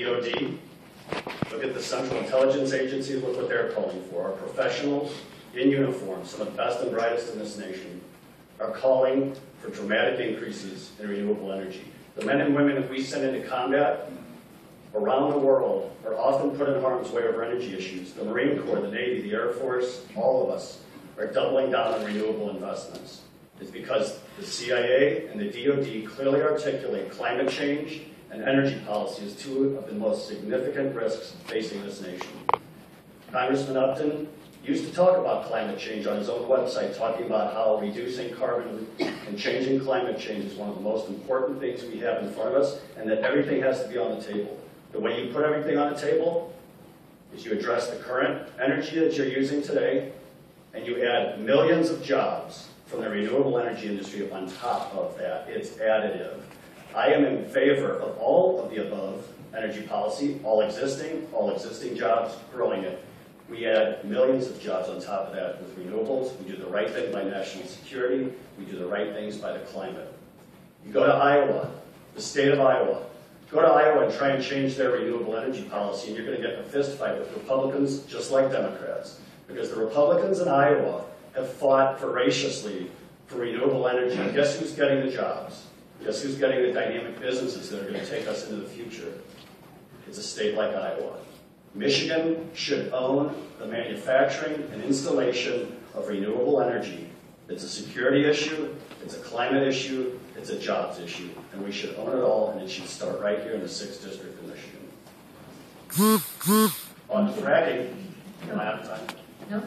DOD, look at the Central Intelligence Agency, look what they're calling for. Our professionals in uniform, some of the best and brightest in this nation, are calling for dramatic increases in renewable energy. The men and women that we send into combat around the world are often put in harm's way over energy issues. The Marine Corps, the Navy, the Air Force, all of us are doubling down on renewable investments. It's because the CIA and the DOD clearly articulate climate change and energy policy as two of the most significant risks facing this nation. Congressman Upton used to talk about climate change on his own website, talking about how reducing carbon and changing climate change is one of the most important things we have in front of us, and that everything has to be on the table. The way you put everything on the table is you address the current energy that you're using today, and you add millions of jobs from the renewable energy industry on top of that. It's additive. I am in favor of all of the above energy policy, all existing jobs, growing it. We add millions of jobs on top of that with renewables. We do the right thing by national security. We do the right things by the climate. You go to Iowa, the state of Iowa. Go to Iowa and try and change their renewable energy policy, and you're going to get in a fist fight with Republicans just like Democrats. Because the Republicans in Iowa have fought voraciously for renewable energy. And guess who's getting the jobs? Guess who's getting the dynamic businesses that are going to take us into the future? It's a state like Iowa. Michigan should own the manufacturing and installation of renewable energy. It's a security issue, it's a climate issue, it's a jobs issue, and we should own it all, and it should start right here in the 6th District of Michigan. On fracking, am I out of time? No.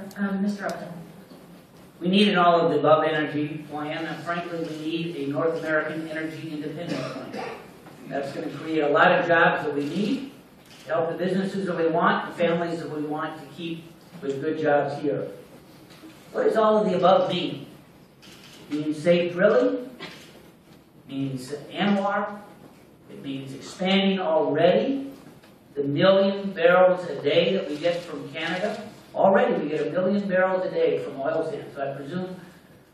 Mr. Upton. We need an all-of-the-above energy plan, and frankly, we need a North American energy independence plan. That's going to create a lot of jobs that we need, help the businesses that we want, the families that we want to keep with good jobs here. What does all of the above mean? It means safe drilling, it means ANWR, it means expanding already the 1 million barrels a day that we get from Canada. Already we get 1 million barrels a day from oil sands. So I presume,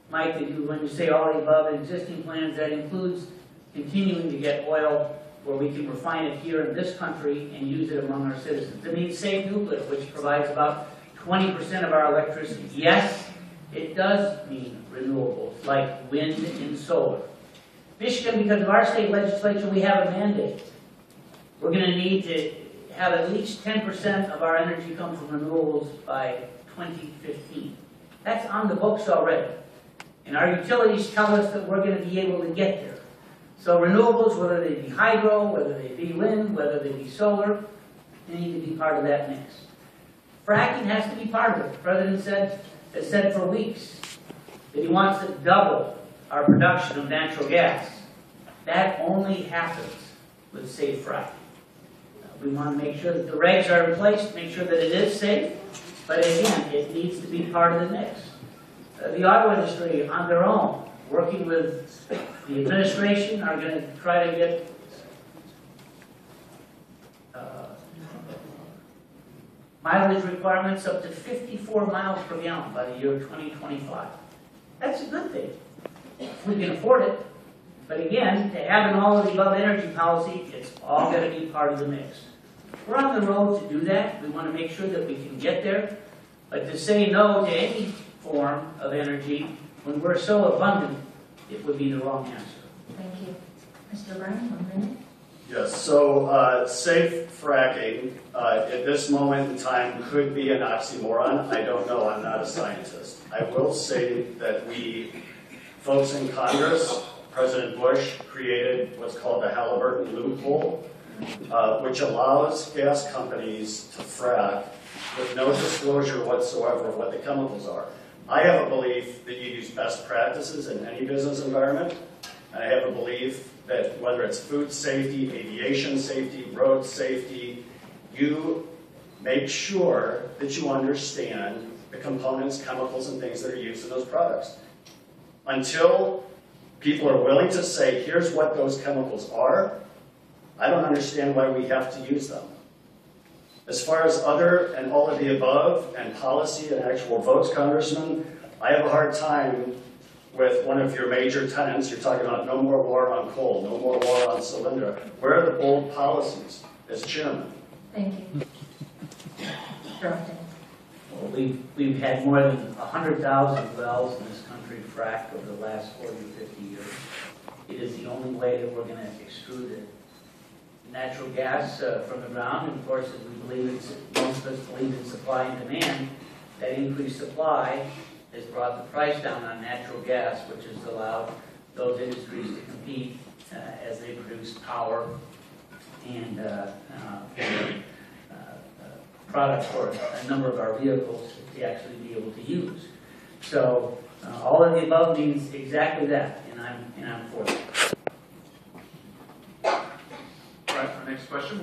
Mike, that when you say all of the above existing plans, that includes continuing to get oil where we can refine it here in this country and use it among our citizens. It means safe nuclear, which provides about 20% of our electricity. Yes, it does mean renewables, like wind and solar. Michigan, because of our state legislature, we have a mandate. We're going to need to have at least 10% of our energy come from renewables by 2015. That's on the books already. And our utilities tell us that we're going to be able to get there. So renewables, whether they be hydro, whether they be wind, whether they be solar, they need to be part of that mix. Fracking has to be part of it. The President has said for weeks that he wants to double our production of natural gas. That only happens with safe fracking. We want to make sure that the regs are in place to make sure that it is safe, but again, it needs to be part of the mix. The auto industry, on their own, working with the administration, are going to try to get mileage requirements up to 54 miles per gallon by the year 2025. That's a good thing, if we can afford it. But again, to have an all-of-the-above energy policy, it's all going to be part of the mix. We're on the road to do that. We want to make sure that we can get there. But to say no to any form of energy when we're so abundant, it would be the wrong answer. Thank you. Mr. O'Brien, 1 minute. Yes, so safe fracking at this moment in time could be an oxymoron. I don't know, I'm not a scientist. I will say that we, folks in Congress, President Bush created what's called the Halliburton loophole, which allows gas companies to frack with no disclosure whatsoever of what the chemicals are. I have a belief that you use best practices in any business environment, and I have a belief that whether it's food safety, aviation safety, road safety, you make sure that you understand the components, chemicals, and things that are used in those products. Until people are willing to say, here's what those chemicals are, I don't understand why we have to use them. As far as other and all of the above and policy and actual votes, Congressman, I have a hard time with one of your major tenants. You're talking about no more war on coal, no more war on cylinder. Where are the bold policies as chairman? Thank you. Mr. Upton. Well, we've had more than 100,000 wells in this country fracked over the last 40 or 50 years. It is the only way that we're going to extrude it. Natural gas from the ground, and of course, as we believe most of us believe in supply and demand, that increased supply has brought the price down on natural gas, which has allowed those industries to compete as they produce power and product for a number of our vehicles to actually be able to use. So all of the above means exactly that, and I'm for it. All right, our next question.